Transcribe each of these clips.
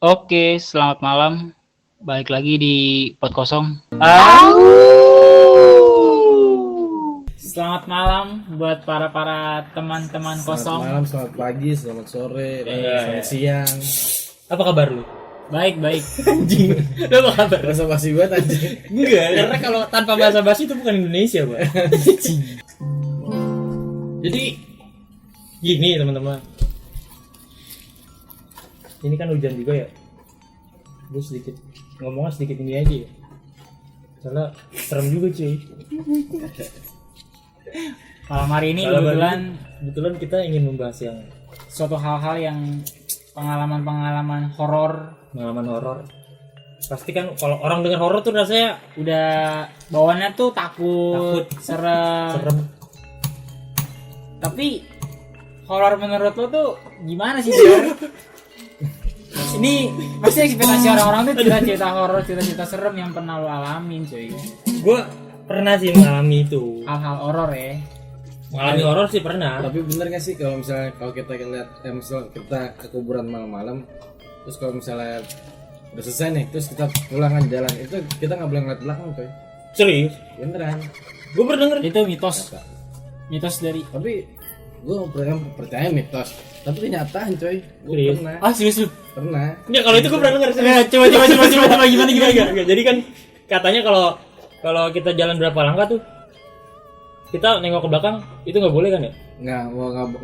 Oke, selamat malam. Balik lagi di Pot Kosong. Selamat malam buat para teman-teman Selamat kosong. malam, selamat pagi, selamat sore, Iya. selamat siang. Apa kabar lu? Baik. Anjing. Lu apa kabar? Rasa basi banget aja. Enggak, karena kalau tanpa bahasa basi itu bukan Indonesia, Pak. Jadi gini, teman-teman. Ini kan hujan juga ya. Gue sedikit ngomongnya sedikit ini aja ya. Soalnya serem juga, cuy. Malam hari ini Kalau kebetulan kita ingin membahas yang suatu hal-hal yang pengalaman horor. pengalaman horor. Pasti kan kalau orang dengar horor tuh rasanya Udah bawaannya tuh takut, serem. serem. Tapi horor menurut lo tuh gimana sih, Jar? Ini pasti ekspektasi orang-orang tuh cerita-cerita horor, cerita-cerita serem yang pernah lo alamin, cuy. Gue pernah sih mengalami itu. Hal-hal horor ya. Mengalami horor sih pernah. Tapi bener gak sih kalau misalnya kita lihat, misalnya kita ke kuburan malam-malam, terus kalau misalnya udah selesai nih, terus kita pulangan jalan, itu kita nggak boleh ngeliat belakang, coy. Serius? Beneran. Gue pernah denger. Itu mitos dari Tapi gue percaya mitos, tapi kenyataan, coy. Gue Serius? pernah. serius lu? Pernah. Ya kalau itu gue pernah denger. Ya, coba gimana? Enggak. Jadi kan katanya kalau kita jalan berapa langkah tuh kita nengok ke belakang itu nggak boleh kan ya?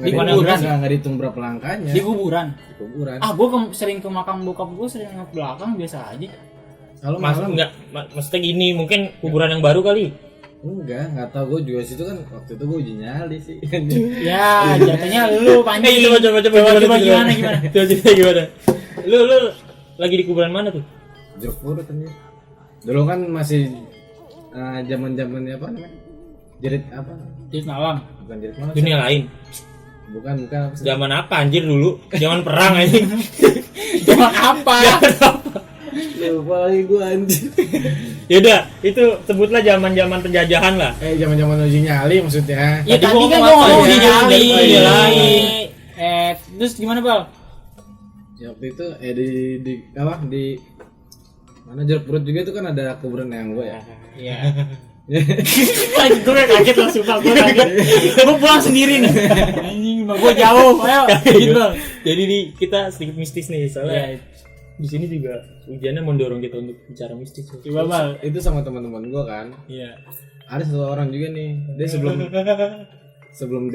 Di kuburan? Nggak dihitung berapa langkahnya. Di kuburan. Di kuburan. Gue sering ke makam bokap gue, sering ke belakang biasa aja. Kalau Mas malam maksudnya gini, mungkin kuburan yang baru kali. nggak tahu, gue juga situ kan waktu itu gue uji nyali sih. Ya, jatuhnya lu panji. Coba Gimana? Coba cerita gimana? Lu lagi di kuburan mana tuh? Jeruk purut kan ya. Dulu kan masih zaman-zamannya apa namanya? Jerit apa? Di malam. Bukan jerit malam. Dunia lain. Bukan apa sih? Zaman apa anjir dulu? Zaman perang anjing. Zaman apa? Lupa lagi gue anjir. Yaudah, itu sebutlah zaman-zaman penjajahan lah. Zaman-zaman uji nyali maksudnya. Ya Tadi tadi gua kan ngomong gua ngomong apa di ya? nyali. Dunia lain. Terus gimana, Bal? Ya waktu itu di apa di mana jeruk purut juga itu kan ada kuburan yang gue ya. Iya. Gue kaget lah, sumpah gue kaget. Gue pulang sendiri nih. Anjing, rumah gue jauh. Ayo, gitu. Jadi nih kita sedikit mistis nih soalnya. Iya. Di sini juga hujannya mendorong kita untuk bicara mistis. Coba, Bal. Itu sama teman-teman gue kan. Iya. Ada satu orang juga nih. Dia sebelum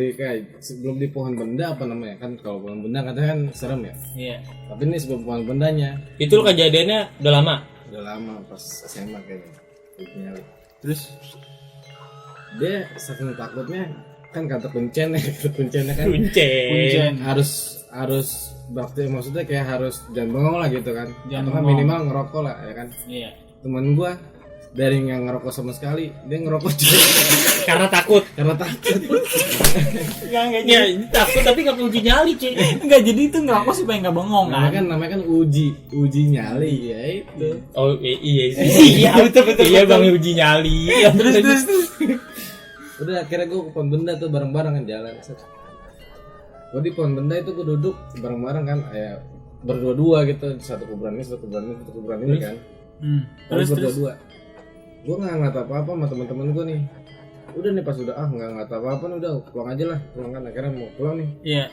di pohon benda apa namanya kan, kalau pohon benda katanya kan serem ya. Iya. Tapi ini sebelum pohon bendanya Itu kejadiannya udah lama. udah lama pas SMA kayaknya. Uji nyali. Terus Dia saking takutnya kan kata kuncennya kan Kuncen. harus bakti, maksudnya kayak harus jangan bengong lah gitu kan, Jangan atau kan bengong. minimal ngerokok lah ya kan. iya. Temen gua dari nggak ngerokok sama sekali, dia ngerokok juga Karena takut. karena takut. Ya takut tapi nggak uji nyali cuy. Enggak, jadi itu enggak aku supaya enggak bengong kan. namanya kan uji nyali ya itu. Oh iya sih. Iya betul. Iya bang uji nyali. Ya, Terus. Udah akhirnya gua ke pohon benda tuh bareng-bareng kan jalan. Gua di pohon benda itu gua duduk bareng-bareng kan, kayak berdua-dua gitu, satu kuburan ini kan. Terus berdua-dua. Gue nggak ngeliat apa-apa sama teman-teman gue nih. Udah nih pas udah nggak ngeliat apa-apa nih, udah pulang aja lah, pulang kan, akhirnya mau pulang nih. Iya.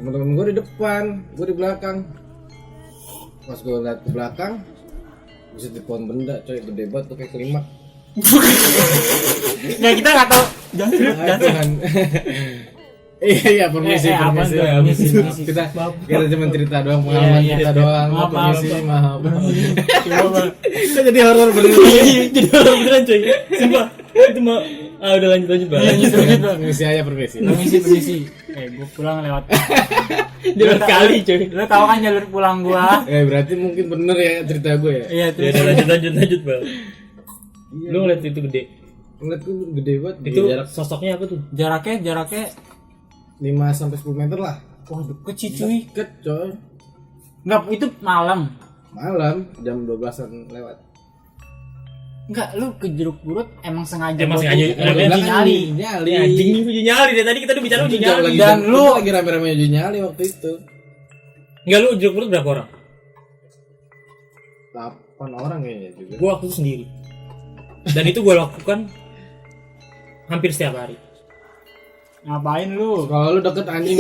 Teman-teman gue di depan, gue di belakang. Pas gue liat ke belakang, bisa di pohon benda, coy, gede banget tuh kayak kelimak. Nah, kita enggak tahu. Jangan. Iya, permisi. Permisi. Kita cuma cerita doang, pengalaman Iya. kita doang. Maaf. Permisi, maaf. Coba. Kok jadi horor bener. Jadi orang beneran cuy. Sumpah. Itu mah udah lanjut Bang. Lanjut, Bang. Permisi aja, permisi. Permisi. Gue pulang lewat. Jalan kali cuy. Lo tahu kan jalur pulang gua? Berarti mungkin bener ya cerita gue ya. Iya, Ya terus. udah lanjut Bang. Iya. Lu ngeliat itu gede. Ngeliat gue gede banget. Itu jarak sosoknya apa tuh? Jaraknya 5-10 meter lah. wah deket sih cuy. Deket coy. Enggak, itu malam. Malam jam 12-an lewat. Enggak, lu ke jeruk purut emang sengaja Emang buat sengaja, uji emang nyali. nyali. Ya anjing uji nyali dari tadi kita udah bicara uji nyali. Dan lu lagi rame-rame uji nyali waktu itu. Enggak lu jeruk purut berapa orang? 8 orang kayaknya juga. Gue waktu itu sendiri. Dan itu gue lakukan hampir setiap hari. Ngapain lu? Kalau lu deket anjing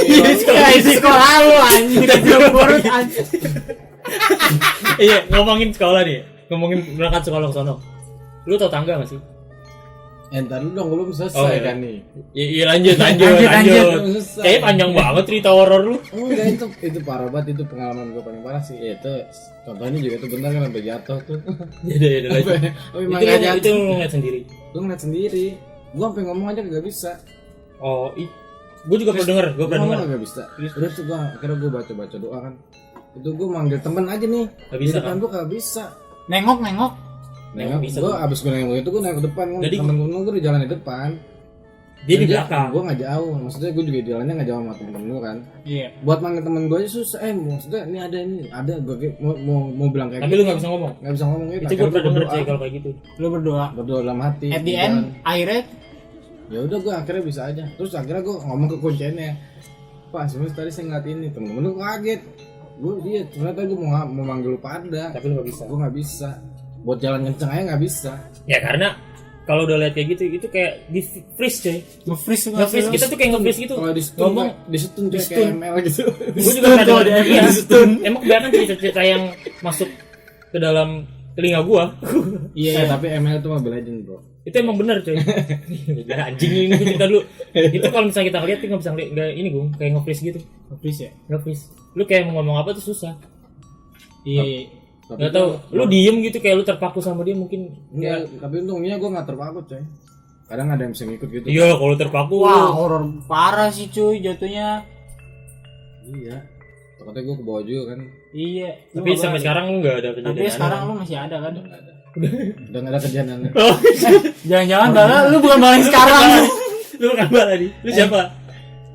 Sekolah lu anjing di Jombor anjing. Iya, ngomongin sekolah nih. Ngomongin berangkat sekolah ke sono. Lu tau tangga gak sih? Entar lu dong belum selesai Oh, iya. kan nih. Iya lanjut. Belum selesai. Kayaknya panjang banget cerita horor lu. Enggak, itu parah banget, itu pengalaman gue paling parah sih. Ya, itu contohnya juga itu bentar kan sampai jatuh tuh. Iya lanjut. Oh, emang nggak jatuh. Itu lu ngeliat sendiri. Lu ngeliat sendiri. Gua sampai ngomong aja gak bisa. Oh, gue juga pernah denger, gue pernah denger. Gak bisa. Udah tuh gua akhirnya gua baca doa kan. Itu gua manggil temen aja nih. Gak bisa Di depan kan? gua gak bisa. Nengok. Nengok bisa gua tuh. abis gua nengok itu gua nengok ke depan. Jadi Temen gua di jalan di depan. Dia di Dan belakang. Gua gak jauh. Maksudnya gua juga jalannya gak jauh sama temen-temen gua kan. Iya. Buat manggil temen gua aja susah. Maksudnya ini ada gua mau bilang kayak Tapi lu gak bisa ngomong. Gak bisa ngomong gitu. Itu gue pernah denger sih kalau kayak gitu. Lu berdoa. Berdoa dalam hati. At the di end jalan. akhirnya Ya udah gue akhirnya bisa aja. Terus akhirnya gue ngomong ke kunciannya, Pak sebenarnya tadi saya ngeliat ini, temen-temen gue kaget. Gue dia ternyata gue mau manggil lu pada, Tapi lu gak bisa. gue nggak bisa. Buat jalan kenceng aja nggak bisa. Ya karena kalau udah lihat kayak gitu, itu kayak di freeze coy. nge-freeze Nge-freeze, kita tuh kayak nge-freeze gitu. Kalau di stun Ngomong, di stun di kayak stun. ML gitu. gue juga pernah Tuh, denger. di Iya, stun. emang kebanyakan cerita-cerita yang masuk ke dalam telinga gua. Iya. Tapi ML itu Mobile Legend bro. Itu emang bener coy. Gila, anjing ini gua cerita dulu. Itu kalau misalnya kita lihat tuh nggak bisa ngeliat, nggak ini gue kayak nge-freeze gitu. Nge-freeze ya. Nge-freeze. Lu kayak mau ngomong apa tuh susah. Iya. Tapi Nggak tahu. Lu diem gitu kayak lu terpaku sama dia mungkin. Enggak, tapi untungnya gue nggak terpaku coy. Kadang ada yang bisa ngikut gitu. Iya, kalau terpaku. Wah, horor parah sih cuy jatuhnya. Iya. Takutnya gue ke bawah juga kan. Iya. Lu Tapi nggak sampai balik. sekarang lu nggak ada kejadian. Tapi sekarang aneh. lu masih ada kan? Nggak ada. Udah nggak ada kerjaan aneh. Oh, Jangan-jangan Bala lu bukan Bala yang sekarang. lu kabar tadi. Lu siapa?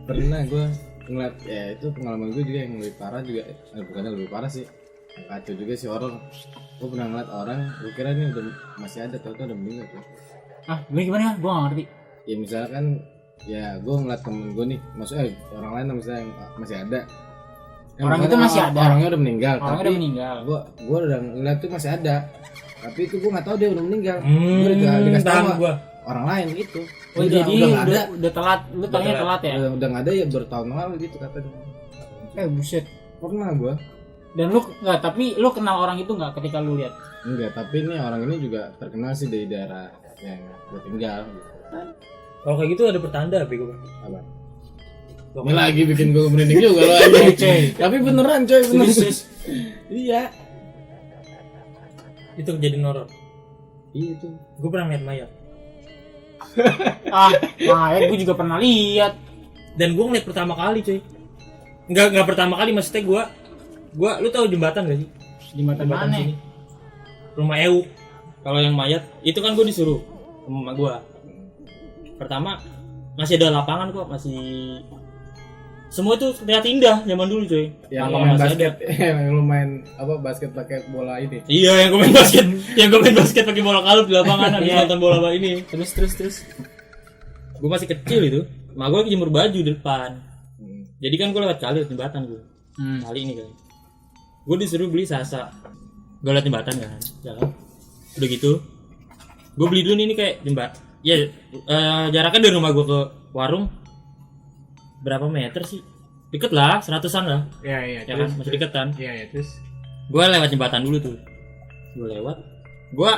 Pernah gue ngeliat ya itu pengalaman gue juga yang lebih parah juga. Bukannya lebih parah sih, yang kacau juga sih horor. Gue pernah ngeliat orang, gue kira ini udah masih ada, ternyata udah meninggal tuh. Ah, gimana? Gua enggak ngerti. Ya misalkan ya gue ngeliat temen gue nih, maksudnya orang lain misalnya yang masih ada. Orang misalnya itu masih ada. Orangnya udah meninggal. Orangnya tapi udah meninggal. Gue udah ngeliat tuh masih ada. Tapi itu gue nggak tahu dia udah meninggal. Gue dikasih tahu sama gua. orang lain gitu. Oh, jadi nggak ada. udah telat. Lu tanya telat ya? Udah nggak ada ya bertahun lalu gitu katanya. Buset. Pernah gue. Dan lu enggak, tapi lu kenal orang itu enggak ketika lu lihat? Enggak, tapi ini orang ini juga terkenal sih dari daerah yang gue tinggal gitu. Kalau kayak gitu ada pertanda bego. Apa? Ini lagi bikin gue merinding juga lo aja. Tapi beneran coy, beneran. Iya. Itu kejadian horor. Iya itu. Gue pernah ngeliat mayat. Mayat gue juga pernah lihat. Dan gue ngeliat pertama kali coy. Enggak pertama kali, maksudnya gue lu tahu jembatan gak sih? Jembatan mana? sini. Rumah Euk. Kalau yang mayat itu kan gue disuruh sama emak gue. Pertama masih ada lapangan kok, masih semua itu terlihat indah zaman dulu coy. Yang Lapangan main masih basket, ada. yang lu main apa basket pakai bola ini. Iya, yang gue main basket, yang gue main basket pakai bola kalut di lapangan habis nonton bola ini. Terus. Gue masih kecil itu, emak gue lagi jemur baju di depan. Jadi kan gue lewat kali jembatan gue. Kali ini kali. Gue disuruh beli sasa. Gue lewat jembatan kan, jalan. Udah gitu, gue beli dulu ini kayak jembat. Ya, jaraknya dari rumah gue ke warung berapa meter sih? Deket lah, 100-an lah. Iya, Ya kan, masih deket kan. Iya, terus. Gue lewat jembatan dulu tuh. Gue lewat. Gue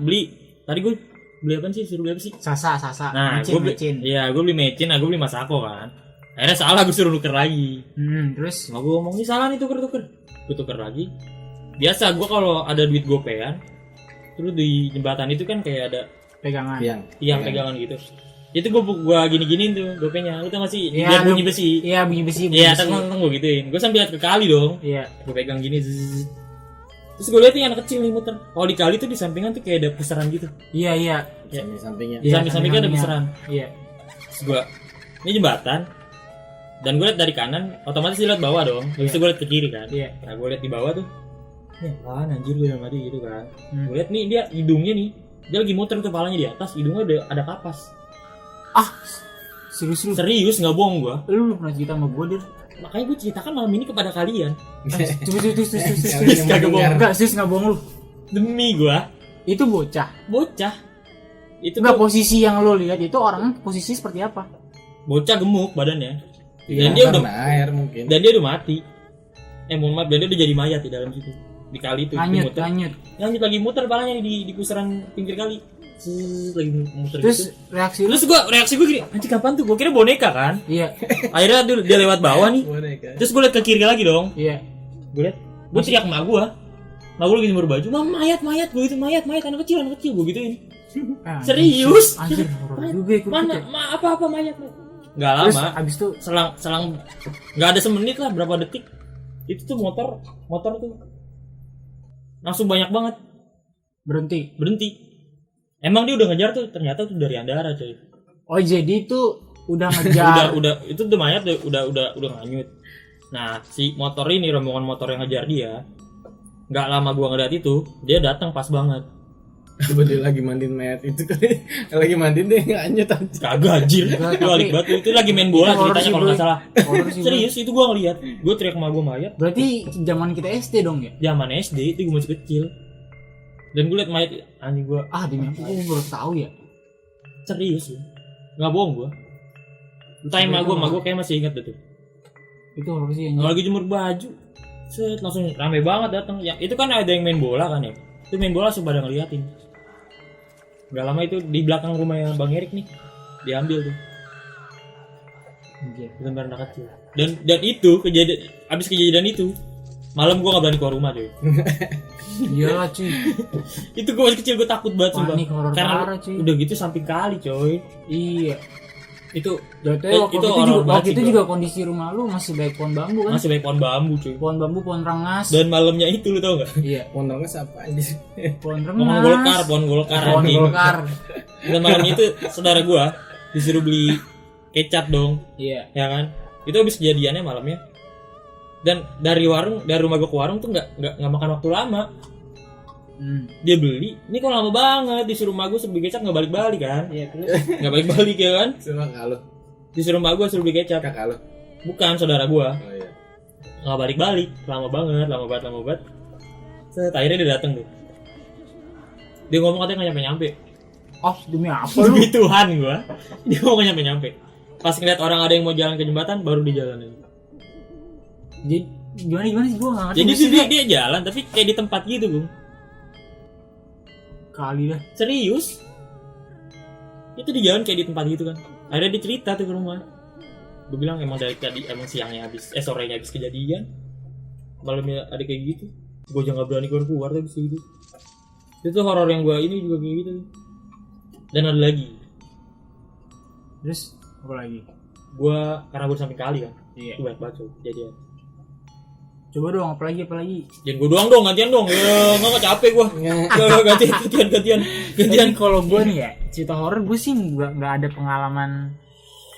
beli. Tadi gue beli apa sih? Suruh beli apa sih? Sasa. Nah, gue beli. Iya, gue beli mecin. Nah, gue beli masako kan. Akhirnya salah, gue suruh nuker lagi. Terus Nah, gue ngomong ini salah nih, tuker. Gue tuker lagi. Biasa gue kalau ada duit gopean, terus di jembatan itu kan kayak ada pegangan. tiang pegangan gitu. Itu gue gini-giniin tuh gopenya. Lu tau gak sih? Iya, Biar bunyi besi. Iya, bunyi besi. Iya, tengok gue gituin. Gue sambil lihat ke kali dong. Iya. Gue pegang gini. Zzz. Terus gue lihat nih anak kecil nih muter. Kalau di kali tuh di sampingan tuh kayak ada pusaran gitu. Iya. Ya. Samping-sampingnya. Di samping-sampingnya ada pusaran. Iya. Terus gue, ini jembatan. Dan gue lihat dari kanan, otomatis dia lihat bawah dong. Habis itu gue lihat ke kiri kan. Iya. Nah, gue lihat di bawah tuh. Ini apaan anjir gue sama dia gitu kan. Gue lihat nih dia hidungnya nih. Dia lagi muter tuh kepalanya di atas, hidungnya ada kapas. Serius. Serius nggak bohong gue. Lu pernah cerita sama gue, Dir? Makanya gue ceritakan malam ini kepada kalian. Terus. Kagak bohong. Enggak, serius enggak bohong lu. Demi gua. Itu bocah. Itu Enggak, tuh posisi yang lo lihat itu orangnya posisi seperti apa? bocah gemuk badannya. Iya, Dan dia udah Karena air mungkin. dan dia udah mati. Mohon maaf, dan dia udah jadi mayat di dalam situ. Di kali itu Nganyut. Lanjut lagi muter palanya di pusaran pinggir kali. Lagi muter Terus gitu. reaksi Reaksi gue gini, anjing kapan tuh? Gue kira boneka kan. iya. Akhirnya dia lewat bawah nih. Boneka. Terus gue liat ke kiri lagi dong. Iya. Gue teriak emak gue. Emak gue lagi jemur baju. Mama mayat gue itu mayat anak kecil gue gituin. Serius? Anjir, horor juga ikut. Mana? Apa mayat? Nggak Terus lama. abis itu Selang nggak ada semenit lah, berapa detik. Itu tuh motor tuh langsung banyak banget berhenti. Emang dia udah ngejar tuh, ternyata tuh dari Andara coy. oh jadi itu udah ngejar. udah itu tuh mayat udah nganyut. Nah si motor ini, rombongan motor yang ngejar dia, nggak lama gua ngeliat itu, dia datang pas banget. Coba dia lagi mandiin mayat itu kali. Lagi mandiin deh nganyut aja. Kagak anjir. Enggak, Itu balik tapi- batu itu lagi main bola Itu horor ceritanya sih, kalau bro. nggak salah. Horor sih, bro. Serius itu gua ngeliat. Gua teriak sama gua mayat. Berarti zaman kita SD dong ya? Zaman SD itu gua masih kecil. Dan gua liat mayat anjing gua. Demi apa gue baru tahu ya. Serius ya. Nggak bohong gua. Entah emak gua kayak masih ingat tuh. Itu horor sih yang Kalau lagi jemur baju, set langsung rame banget datang. Ya itu kan ada yang main bola kan ya. Itu main bola langsung pada ngeliatin. Gak lama itu di belakang rumahnya Bang Erik nih diambil tuh. Anjir. Gambar anak kecil. Dan itu abis kejadian itu malam gua nggak berani keluar rumah cuy. Iyalah cuy. Itu gua masih kecil, gua takut banget sumpah. Panik, horor Karena parah, cuy. udah gitu samping kali coy. Iya. Itu Jatuhnya itu horor banget waktu sih itu gua. juga kondisi rumah lu masih baik pohon bambu kan? Masih banyak pohon bambu cuy. Pohon bambu, pohon rengas. Dan malamnya itu lu tau gak? Iya. Pondoknya siapa anjir? Pohon Pohon rengas. Pohon golkar Pohon anjing. golkar. Dan malamnya itu saudara gua disuruh beli kecap dong, Iya. ya kan? Itu habis kejadiannya malamnya. Dan dari rumah gua ke warung tuh nggak makan waktu lama. Dia beli, ini kok lama banget, disuruh rumah gua suruh beli kecap nggak balik-balik kan? Iya, terus Nggak balik-balik ya kan? Sama kalau Disuruh rumah gua suruh beli kecap. kakak lo. Bukan saudara gua, Oh iya. nggak balik-balik, lama banget. Set, akhirnya dia datang tuh. Dia ngomong katanya nggak nyampe. oh demi apa lu? Demi Tuhan gua. Dia ngomong nggak nyampe. Pas ngeliat orang ada yang mau jalan ke jembatan, baru dijalanin. Jadi gimana sih gua enggak ngerti. Jadi Maksudnya dia jalan tapi kayak di tempat gitu, Bung. kali dah. Serius? Itu di jalan kayak di tempat gitu kan. Akhirnya dia cerita tuh ke rumah. Gue bilang emang dari tadi emang siangnya sorenya habis kejadian. Malamnya ada kayak gitu. Gue aja nggak berani keluar tapi sih itu. Itu horor yang gue ini juga kayak gitu. Dan ada lagi. Terus apa lagi? Gue karena gue samping kali kan. Iya. Itu banyak banget jadian. Coba dong apa lagi? Jangan gue doang dong, gantian dong. Ya nggak capek gue. Gantian. Jadi kalau gue nih ya cerita horor gue sih nggak ada pengalaman.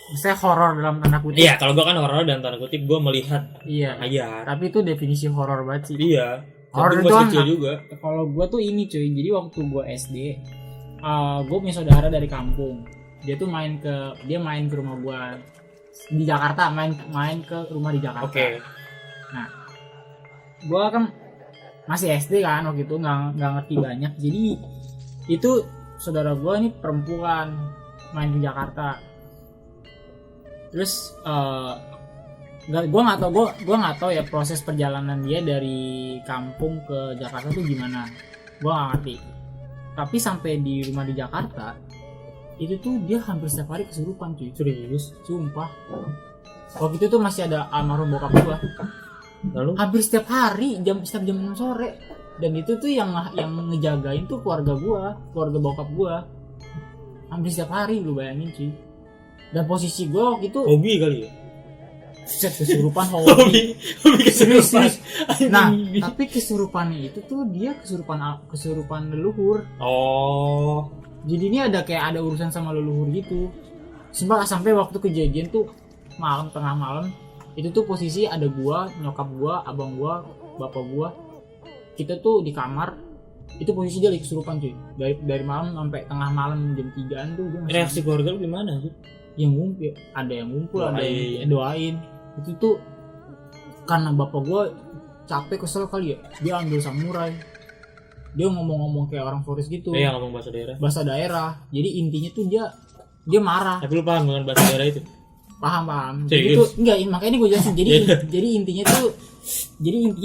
Misalnya horor dalam tanda kutip. Iya, kalau gue kan horor dan tanda kutip gue melihat Iya. ayat. Tapi itu definisi horor banget sih. Iya. Horor Tapi itu masih kan kecil juga. kalau gue tuh ini cuy. Jadi waktu gue SD, gue punya saudara dari kampung. Dia main ke rumah gue di Jakarta, main ke rumah di Jakarta. Oke. Nah, gue kan masih SD kan waktu itu nggak ngerti banyak. Jadi itu saudara gue ini perempuan main ke Jakarta. Terus gue nggak tahu ya proses perjalanan dia dari kampung ke Jakarta tuh gimana. Gue nggak ngerti. Tapi sampai di rumah di Jakarta itu tuh dia hampir setiap hari kesurupan cuy. Serius? Sumpah. Waktu itu tuh masih ada almarhum bokap gue. Lalu? Hampir setiap hari setiap jam 6 sore. Dan itu tuh yang ngejagain tuh keluarga bokap gue. Hampir setiap hari lu bayangin cuy. Dan posisi gue waktu itu Hobi kali ya? set kesurupan hobi. Hobi Serius. kesurupan. Nah, tapi kesurupannya itu tuh dia kesurupan leluhur. Oh. Jadi ini ada urusan sama leluhur gitu. Sampai waktu kejadian tuh tengah malam itu tuh posisi ada gua, nyokap gua, abang gua, bapak gua. Kita tuh di kamar. Itu posisi dia lagi kesurupan cuy. Dari malam sampai tengah malam jam 3-an tuh dia masih Reaksi keluarga lu gimana sih? yang ngumpul, ada yang ngumpul, ada yang doain. Itu tuh karena bapak gua capek kesel kali ya, dia ambil samurai. Dia ngomong-ngomong kayak orang Flores gitu. Iya, ngomong bahasa daerah. Bahasa daerah. Jadi intinya tuh dia marah. Tapi lu paham dengan bahasa daerah itu? Paham. Jadi Serius? tuh enggak, makanya gue jelasin. Jadi Iya. jadi intinya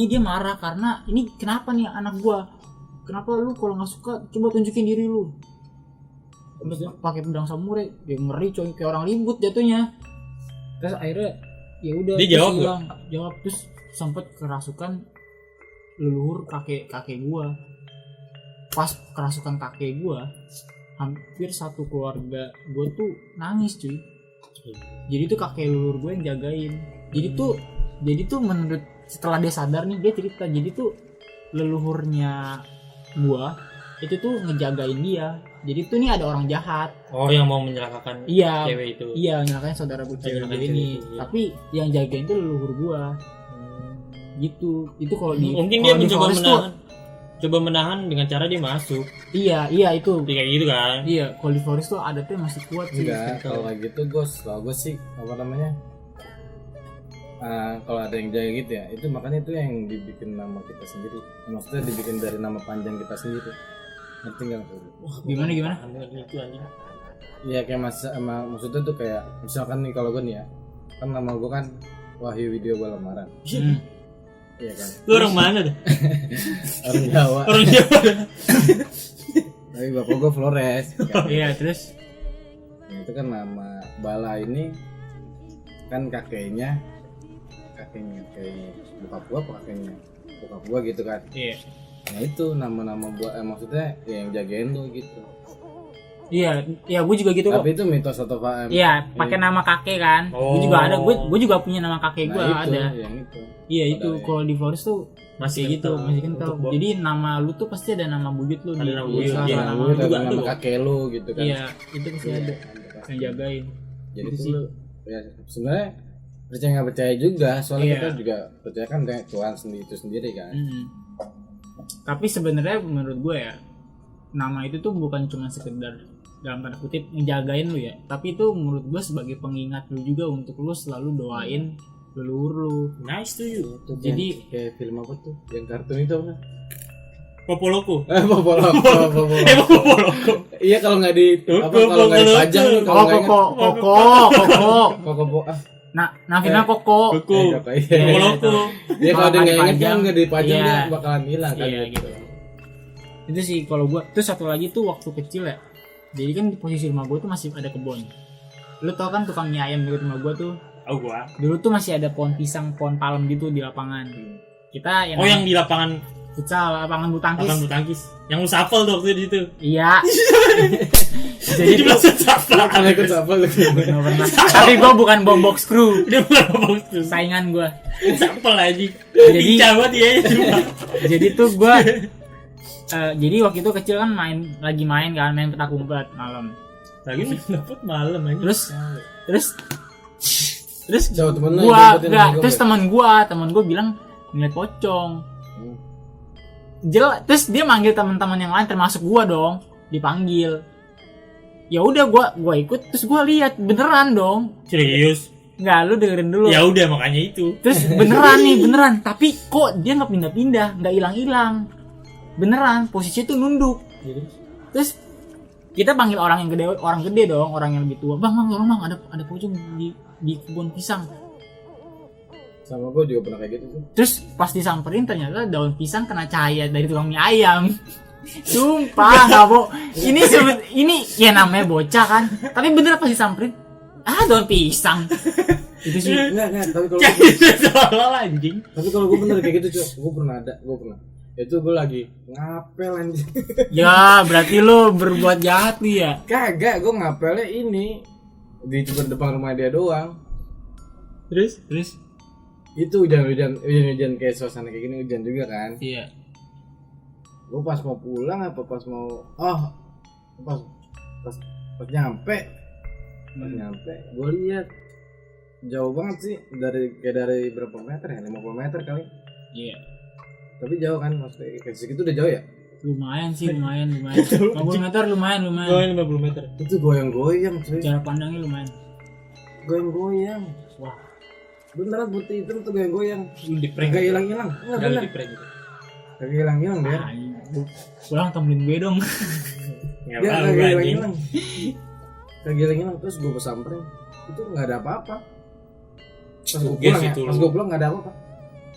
dia marah karena ini kenapa nih anak gua? Kenapa lu kalau nggak suka coba tunjukin diri lu? Terus pakai pedang samurai, dia ngeri coy, kayak orang ribut jatuhnya. Terus akhirnya ya udah Dia terus jawab nggak? hilang. Jawab terus sempat kerasukan leluhur kakek gua. Pas kerasukan kakek gua, hampir satu keluarga gua tuh nangis cuy. Jadi tuh kakek leluhur gue yang jagain. Jadi tuh menurut setelah dia sadar nih, dia cerita jadi tuh leluhurnya gua itu tuh ngejagain dia. Jadi tuh nih ada orang jahat. Oh, yang mau menyalahkan Iya. cewek itu. Iya, nyalakan saudara gue cewek Nyalakan ini. cewek itu, iya. Tapi yang jagain tuh leluhur gua. Gitu. Itu kalau di Mungkin kalau dia di mencoba Forest menahan. Coba menahan dengan cara dia masuk. iya itu. Kayak gitu kan. Iya, kalau di Forest tuh adatnya masih kuat sih. Enggak, kalau kayak gitu gue sih apa namanya, kalau ada yang jaga gitu ya, itu makanya itu yang dibikin nama kita sendiri, maksudnya dibikin dari nama panjang kita sendiri, ngerti nggak? Gimana? Itu anjing. Iya kayak maksudnya tuh kayak misalkan nih kalau gue nih ya, kan nama gue kan Wahyu Widyo Balamaran, Hmm. iya kan? Lu orang mana dah? Orang Jawa, Orang Jawa. tapi bapak gue Flores. Kan? Iya, terus Nah, itu kan nama Bala ini kan kakek bokap gua apa kakeknya bokap gua gitu kan. iya. Nah itu nama-nama gua maksudnya ya yang jagain lu gitu. Iya, gue juga gitu kok. Tapi itu mitos atau paham? Iya, pakai nama kakek kan. Oh. Gue juga ada, gue juga punya nama kakek gue Nah, itu, ada. yang itu. Iya itu, Ada, kalau di Flores tuh masih gitu, kental. masih kental. Untuk Jadi nama lu tuh pasti ada nama buyut lu Ada di nama di buyut, salah iya. nama Lu lu. juga ada nama tuh. kakek lu gitu kan. Iya, itu pasti ada yang jagain. Jadi Itu tuh sih. lu ya sebenarnya percaya nggak percaya juga, soalnya Iya. kita juga percaya kan dengan Tuhan sendiri itu sendiri kan. Tapi sebenarnya menurut gue ya, nama itu tuh bukan cuma sekedar dalam tanda kutip ngejagain lu ya, tapi itu menurut gue sebagai pengingat lu juga untuk lu selalu doain leluhur lu. Nice to you. Itu Jadi- kayak film apa tuh? Yang kartun itu apa? Popoloko. Popoloko. Popoloko. Iya kalau nggak di apa kalau nggak dipajang nih kalau Oh, nggak ingat. koko. Koko Nah, filmnya koko. Koko. iya. Popoloko. Ya kalau dia nggak ingat dipajang, kan nggak dipajang iya. dia bakalan hilang kan. Iya gitu. Itu sih kalau gua. Terus satu lagi tuh waktu kecil ya. Jadi kan di posisi rumah gua tuh masih ada kebun. Lu tau kan tukang mie ayam di rumah gua tuh. Oh gua. Dulu tuh masih ada pohon pisang, pohon palem gitu di lapangan. Kita Oh yang di lapangan futsal, lapangan bulu tangkis. bulu tangkis. Yang lu shuffle tuh waktu itu. Iya. Jadi Jadi tuh belum shuffle. Karena ikut apa lu? nggak pernah. Tapi gua bukan bom box crew. Dia bukan ngomong tuh. Saingan gua. Shuffle aja. Jadi- Lincah banget dia cuma. Jadi tuh gua jadi waktu itu kecil kan lagi main petak umpet malam. Lagi dapat malam aja. Terus Jauh temen lu gua yang jemputin enggak, gua, terus ya? teman gua bilang ngeliat pocong. Terus dia manggil teman-teman yang lain termasuk gua dong, dipanggil. Ya udah gua ikut, terus gua lihat beneran dong. Serius. Enggak, lu dengerin dulu. Ya udah makanya itu. Terus beneran, tapi kok dia nggak pindah-pindah, nggak hilang-hilang. Beneran, posisinya tuh nunduk. Terus kita panggil orang gede dong, orang yang lebih tua. Bang, tolong bang, ada pocong di kebun pisang. Sama gua juga pernah kayak gitu tuh. Terus pas disamperin ternyata daun pisang kena cahaya dari tukang mie ayam. Sumpah, nggak ini ya namanya bocah kan. Tapi bener pas disamperin, daun pisang. Itu sih. Enggak, tapi kalau Soal anjing. gua bener kayak gitu, cuy. Gua pernah. Itu gua lagi ngapel anjing. Ya, berarti lo berbuat jahat nih ya. Kagak, gua ngapelnya ini di depan rumah dia doang. Terus Itu hujan kayak suasana kayak gini, hujan juga kan. Iya. Gue pas mau pulang apa pas nyampe gue lihat jauh banget sih dari berapa meter ya, 50 meter kali. Iya. Tapi jauh kan, maksudnya kayak segitu udah jauh ya. Lumayan sih, lumayan. 50 meter lumayan. 50 meter. Itu goyang-goyang cuy, Jarak pandangnya lumayan. goyang-goyang. Wah, Beneran putih itu tuh goyang-goyang. Lu di prank. Kagak hilang-hilang. Enggak Enggak bener. di prank. Kagak hilang-hilang dia. anjing. pulang temenin gue dong. Nggak Dia mau kagak anjing. hilang-hilang. Kagak hilang-hilang terus gue samperin. Itu nggak ada apa-apa. Pas gue Suges pulang ya, itu pas lu. gue pulang nggak ada apa-apa.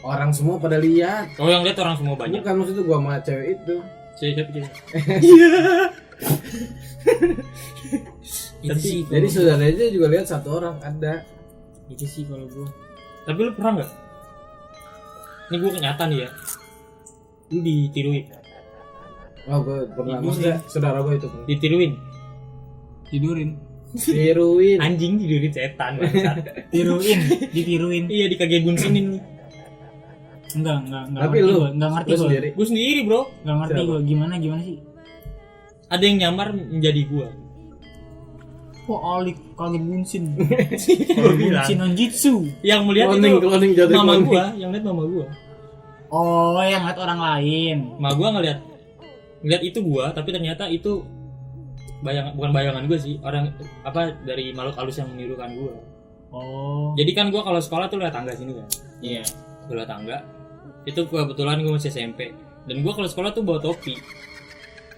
Orang semua pada lihat. Oh yang lihat orang semua banyak. Bukan maksud gue sama cewek itu. Siapa sih? Itu sih Jadi saudara aja juga lihat satu orang ada. itu sih kalau gue. Tapi lu pernah nggak? Ini gue kenyataan nih ya. Lu ditiruin. Oh gue pernah. Ibu Maksudnya saudara gue itu pernah. Ditiruin. Tidurin. Tiruin. Anjing tidurin setan. bangsat. Ditiruin. Iya dikagak bunsinin lu. Enggak Tapi ngerti lu, gue, enggak ngerti lu gue. sendiri. Gue sendiri bro. Enggak ngerti Siapa? gue gimana sih? Ada yang nyamar menjadi gua. Kok Alik kaget bunsin. Gue bilang. Bunsin Onjitsu. Yang melihat Cloning itu jadi mama cloning. gua. Yang lihat mama gua. Oh, yang lihat orang lain. Mama gua ngeliat itu gua, tapi ternyata itu bukan bayangan gua sih. Orang apa dari makhluk halus yang menirukan gua. Oh. Jadi kan gua kalau sekolah tuh lewat tangga sini kan. Iya. Gua lewat tangga. Itu kebetulan gua masih SMP. Dan gua kalau sekolah tuh bawa topi.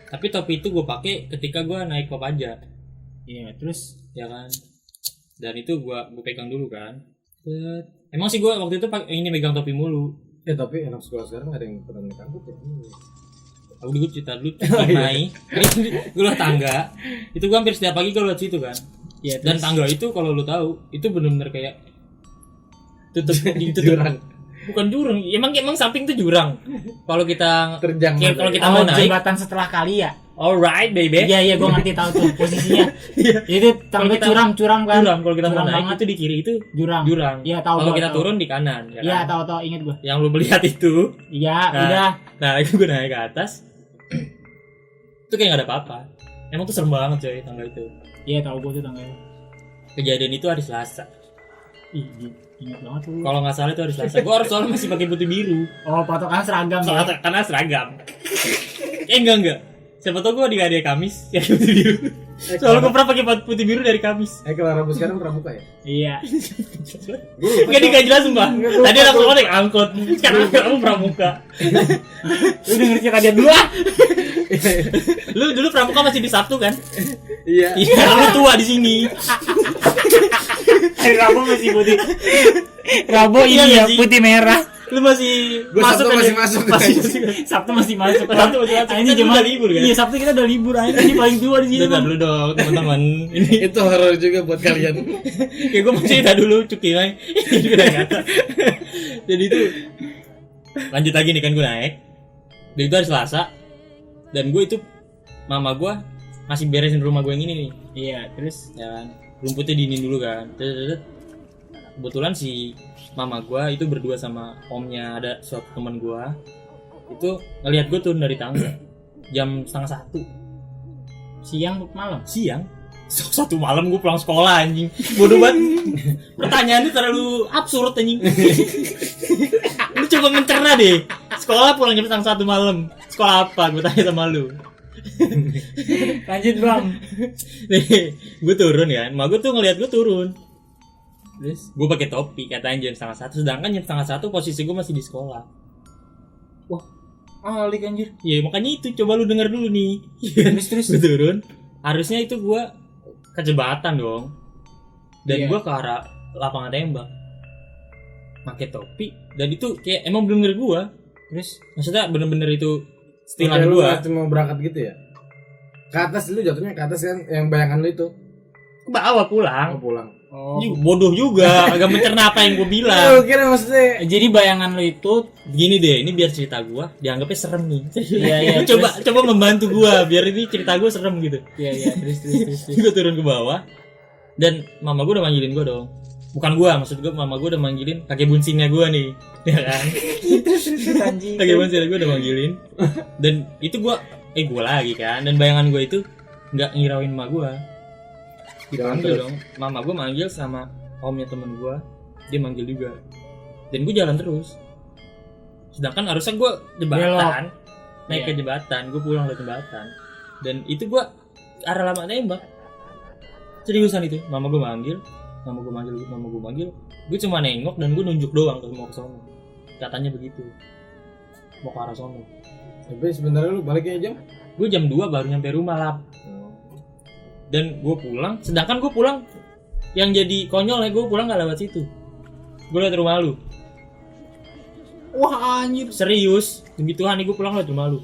Tapi topi itu gua pakai ketika gua naik Kopaja. Iya, terus Ya kan. Dan itu gua pegang dulu kan. Set. Emang sih gua waktu itu ini megang topi mulu. Ya tapi anak sekolah sekarang ada yang pernah naik angkot ya. Aku dulu cerita dulu naik. Gue lewat tangga. Itu gua hampir setiap pagi gua lewat situ kan. ya Dan terus tangga itu kalau lu tahu itu benar-benar kayak ditutup Jurang. bukan jurang. Emang samping tuh jurang. Kalau kita Terjang. kayak kalau kita oh, mau naik, jembatan setelah kali ya. alright baby. Iya, gue ngerti tahu tuh posisinya. Itu tangga kita- curam kan. Jurang kalau kita mau Jurang naik banget. itu di kiri itu Jurang. jurang. Iya, tahu Kalau gua, kita tahu. turun di kanan ya Iya, kan? tahu inget gue. Yang lu melihat itu. Iya, Nah. udah. Nah, itu gue naik ke atas. Itu kayak gak ada apa-apa. Emang tuh serem banget coy tangga itu. Iya, tahu gue tuh tangganya. Kejadian itu hari Selasa. Ih, inget banget tuh. Kalau nggak salah itu hari Selasa. Gue harus soalnya masih pakai putih biru. Oh, patokan seragam ya. Soalnya karena seragam. Enggak. Siapa tau gue di hari Kamis ya putih biru. Soalnya gue pernah pakai putih biru dari Kamis. Kalau rambut sekarang pramuka ya? Iya. Enggak jelas sumpah. Tadi anak sekolah naik angkot. Sekarang kamu pramuka. Lu denger cerita dia dulu ah. Lu dulu pramuka masih di Sabtu kan? Iya. Iya, lu tua di sini. Hari Rabu masih putih. Rabu Iya ini ya nggak sih? putih merah. Lu masih Gua Sabtu kan masih ya? masuk. Sabtu masih masuk. Sabtu masih masuk. Ah, ini Kan jemaah udah libur kan? Iya, Sabtu kita udah libur aja. Ini paling tua di sini. Udah Bang. dulu dong teman-teman. Ini Itu horor juga buat kalian. ya gue mau cerita dulu cuki naik. Ini juga udah nyata. Jadi itu lanjut lagi nih kan gue naik. Dan itu hari Selasa. Dan gue itu mama gue masih beresin rumah gue yang ini nih. Iya, terus Ya kan. Rumputnya diinin dulu kan. Kebetulan si mama gua itu berdua sama omnya ada suatu teman gua itu ngelihat gua turun dari tangga jam 12:30 siang 1 malam gua pulang sekolah anjing bodoh banget. Pertanyaannya terlalu absurd anjing. Lu coba mencerna deh, sekolah pulang jam 1 malam, sekolah apa gua tanya sama lu. lanjut Bang. Nih, gue turun kan, mak gue tuh ngeliat gue turun. Terus gue pakai topi, katanya jam 12:30, sedangkan jam 12:30 posisi gue masih di sekolah. Alik anjir. Ya makanya itu coba lu denger dulu nih. Terus Gue turun, harusnya itu gue ke jembatan dong. Dan Iya. gue ke arah lapangan tembak. Pakai topi dan itu kayak emang bener-bener gue. terus Maksudnya bener-bener itu Oke, stilan lu gue. cuma berangkat gitu ya? Ke atas lu jatuhnya ke atas kan yang bayangan lu itu. Ke bawah pulang. Oh, pulang. oh. Ih, bodoh juga, agak mencerna apa yang gue bilang. Lu kira maksudnya Jadi bayangan lu itu Gini deh, ini biar cerita gua dianggapnya serem nih. Iya, iya, coba membantu gua biar ini cerita gua serem gitu. iya terus. Gua turun ke bawah dan mama gua udah manggilin gua dong. Bukan gua, maksud gua mama gua udah manggilin kakek bunsinnya gua nih. Ya kan? Anjing. Kakek bunsinnya gua udah manggilin. Dan itu gua lagi kan dan bayangan gua itu enggak ngirauin mama gua. Dipanggil terus. dong. Mama gua manggil sama omnya temen gua. Dia manggil juga. Dan gua jalan terus. Sedangkan harusnya gue jembatan, naik Iya. ke jembatan, gue pulang dari jembatan, dan itu gue arah lama tembak. Seriusan itu, mama gue manggil, gue cuma nengok dan gue nunjuk doang ke mau ke sono. Katanya begitu, mau ke arah sono. Tapi sebenarnya lu baliknya jam? Gue jam 2 baru nyampe rumah lah. Dan gue pulang, sedangkan gue pulang yang jadi konyol ya, gue pulang gak lewat situ. Gue lewat rumah lu. Wah anjir. Serius, demi Tuhan nih gue pulang lewat rumah lu.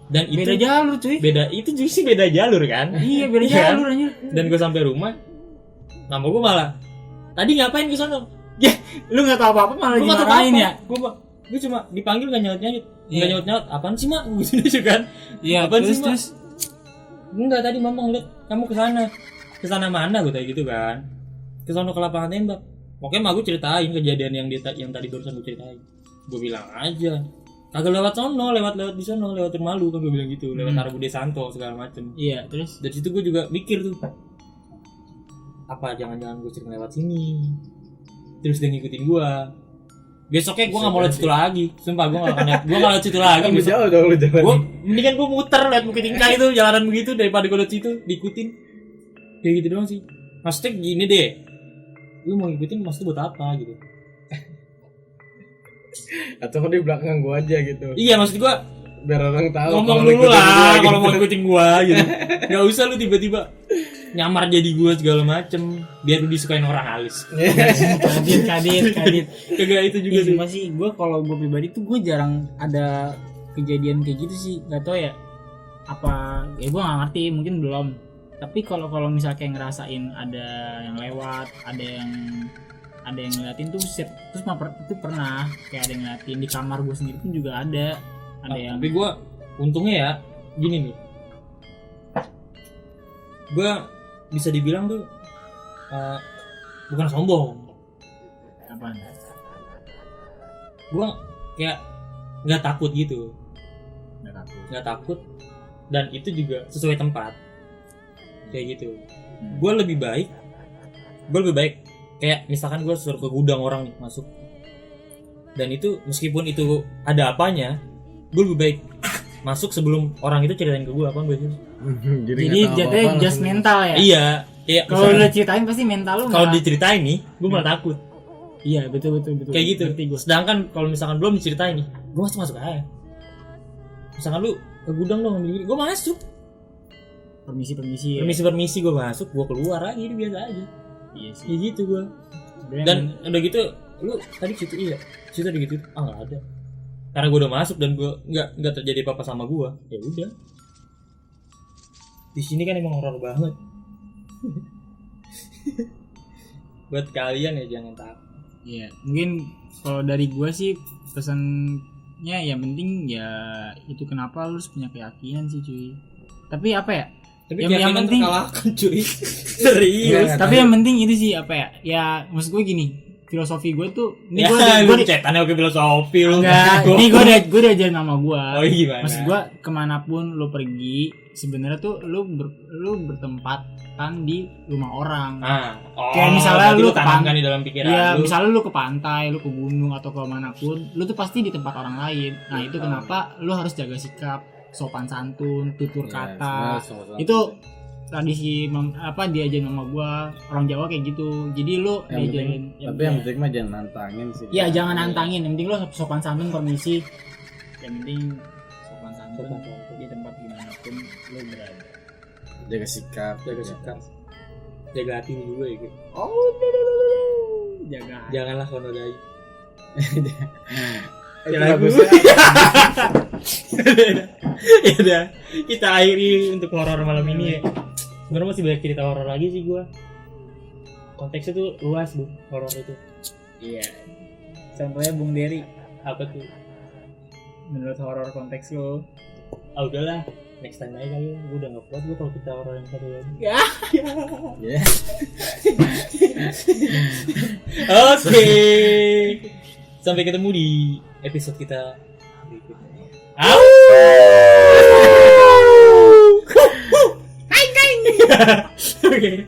Dan itu Beda jalur cuy. beda, itu justru beda jalur kan. Iya beda Iya kan? jalur anjir. Dan gue sampai rumah, nama gue malah, tadi ngapain ke sono? Ya, lu enggak tahu apa-apa malah Gue gak tau dimarahin ya. Gue cuma dipanggil gak nyaut-nyaut. Iya. Gak nyaut-nyaut, apaan sih mak? Gue gitu kan. Iya, Apaan terus sih, Mak? terus. Enggak, tadi mama ngeliat kamu kesana. Kesana mana gue tanya gitu kan. Kesana ke lapangan tembak. Pokoknya mak gue ceritain kejadian yang tadi barusan gue ceritain. Gue bilang aja, kagak lewat sono, lewat di sono, lewat rumah lu kan gue bilang gitu, lewat Arah Budi Santo segala macem. Iya, terus Dari situ gue juga mikir tuh, apa jangan-jangan gue sering lewat sini, terus dia ngikutin gue. Besoknya gue nggak mau lewat situ lagi, sumpah gue nggak lewat situ lagi. Kan jauh dong lu jalan. Gue mendingan gue muter liat Bukit Tingkah itu jalanan begitu daripada gue lewat situ diikutin. Kayak gitu doang sih. Maksudnya gini deh, lu mau ngikutin maksudnya buat apa gitu? Atau di belakang gua aja gitu. Iya maksud gue Biar orang tahu. ngomong kalau dulu ngikutin lah gua kalau gitu. mau ngikutin gue gitu. Gak usah lu tiba-tiba nyamar jadi gue segala macem biar lu disukain orang halus. kadit. Kagak itu juga Iya sih. cuma sih gue kalau gue pribadi tuh gue jarang ada kejadian kayak gitu sih, gak tau ya apa ya gue nggak ngerti, mungkin belum. Tapi kalau misalnya kayak ngerasain ada yang lewat, ada yang ngeliatin tuh terus itu pernah kayak ada yang ngeliatin di kamar gue sendiri pun juga ada yang Tapi gue untungnya ya gini nih, gue bisa dibilang tuh bukan sombong, apaan? gue kayak nggak takut gitu, Nggak takut. nggak takut, dan itu juga sesuai tempat kayak gitu. Gue lebih baik kayak misalkan gue suruh ke gudang orang nih masuk, dan itu meskipun itu ada apanya, gue lebih baik masuk sebelum orang itu ceritain ke gue apa gue sih. Jadi nggak tahu jatuhnya apa-apa just langsung. mental ya. Iya, kayak Kalau misalkan- udah ceritain pasti mental lu kalau malah- diceritain nih gue malah takut Iya betul. kayak gitu. Ngerti gua. Sedangkan kalau misalkan belum diceritain nih, gue masuk aja. Misalkan lu ke gudang dong, gue masuk. Permisi. Permisi gue masuk, gue keluar lagi, ini biasa aja. Iya sih. Kayak gitu gue. Dan udah gitu, lu tadi situ iya, situ ada gitu, nggak ada. Karena gue udah masuk dan gue nggak terjadi apa-apa sama gue, ya udah. Di sini kan emang horor banget. Buat kalian ya jangan takut. Iya, mungkin kalau dari gua sih pesannya yang penting ya itu kenapa lu harus punya keyakinan sih cuy. Tapi apa ya? Tapi Yang keyakinan penting- terkalahkan cuy. Serius. Nggak, Tapi yang penting itu sih apa ya? Ya maksud gue gini, filosofi gue tuh ini Ya, gue lu cetan oke filosofi lu. enggak, ini gue udah ajarin nama gue. Oh iya gimana? Maksud gue kemanapun lu pergi sebenarnya tuh lu bertempatan di rumah orang. Kayak misalnya berarti lu tanamkan di dalam pikiran Ya lu. misalnya lu ke pantai, lu ke gunung atau ke manapun, lu tuh pasti di tempat orang lain. Nah itu kenapa lu harus jaga sikap, sopan santun, tutur kata. Itu tradisi diajarin sama gua orang Jawa kayak gitu. Jadi lu yang penting, diajarin. tapi yang penting mah jangan nantangin sih. Ya jangan nantangin, yang penting lu sopan santun, permisi. Yang penting sopan santun di tempat dimanapun lu berada. Jaga sikap, Jaga hati lu juga ya gitu. Jaga. Janganlah konodai. Itu Ya, bagusnya. Ya udah, kita akhiri untuk horor malam ini ya. Sebenarnya masih banyak cerita horor lagi sih gua. Konteksnya tuh luas bu, horor itu. Iya. Contohnya Bung Dery, Apa tuh? menurut horor konteks lu. Udahlah, next time aja kali. Gua udah nggak kuat gua kalau kita horor yang satu lagi. Ya. Ya. Oke. Sampai ketemu di episode kita berikutnya. Oke.